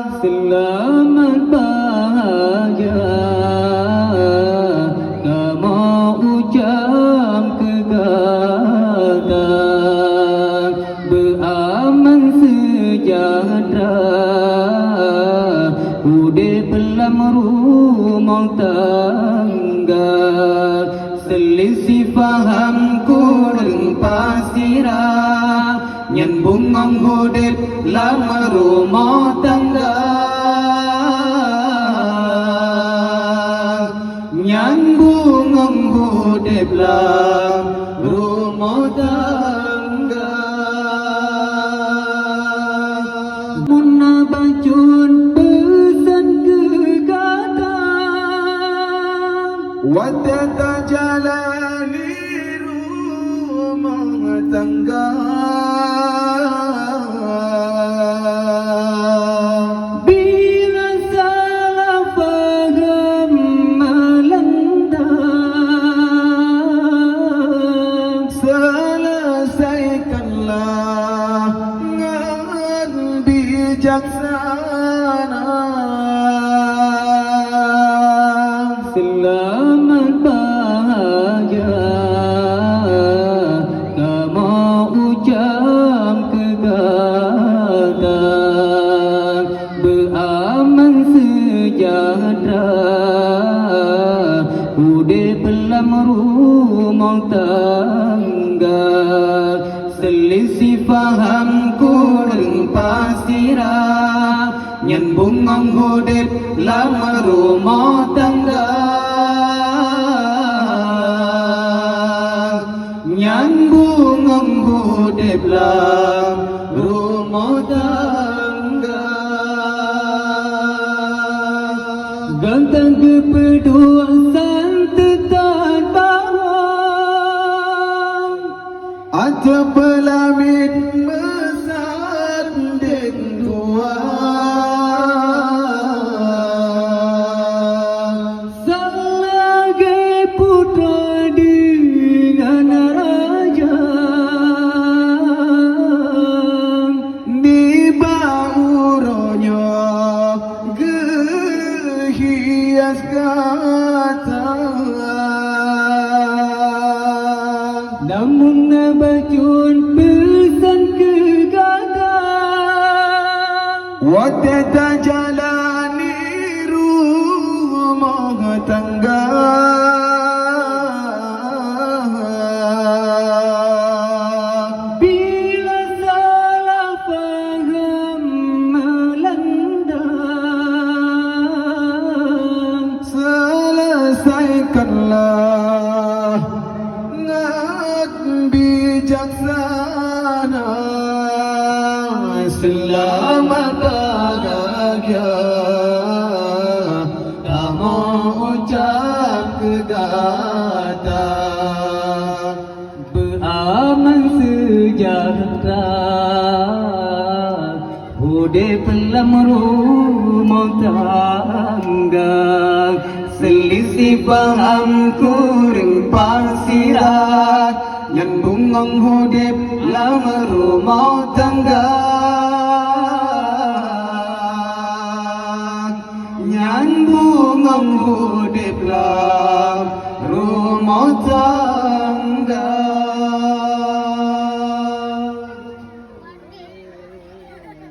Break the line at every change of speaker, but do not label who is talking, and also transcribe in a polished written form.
Selamat bahagia kamu ucap kekata beraman sejahtera udip dalam rumah tangga selisih faham kurang pasirah nyambung ngudip lama rumah tangga nyambung ngudip lama rumah tangga munna bacun pesan kekata
watata jalani rumah tangga
bila salah faham melanda
selesaikanlah dengan bijaksana.
Selamat bahagia kamu ucap kekata beraman sejahtera udip dalam rumah tangga selisih faham kurang pasirah nyambung ngudip lama rumah tangga nyambung ngudip lama rumah tangga gantang kepeduasan tetap barang
Aja pelamit mesat den dua
selagi putra dengan raja
di bauronya gehias kata
namun bacun pesan kekata
watata jalani rumah tangga
bila salah faham melanda
selesaikanlah dengan bijaksana. Selamat bahagia kamu ucap kekata
beraman sejahtera udip dalam rumah tangga selisih faham kurang pasirah nyambung ngudip lama rumah tangga nyambung ngudip lama rumah tangga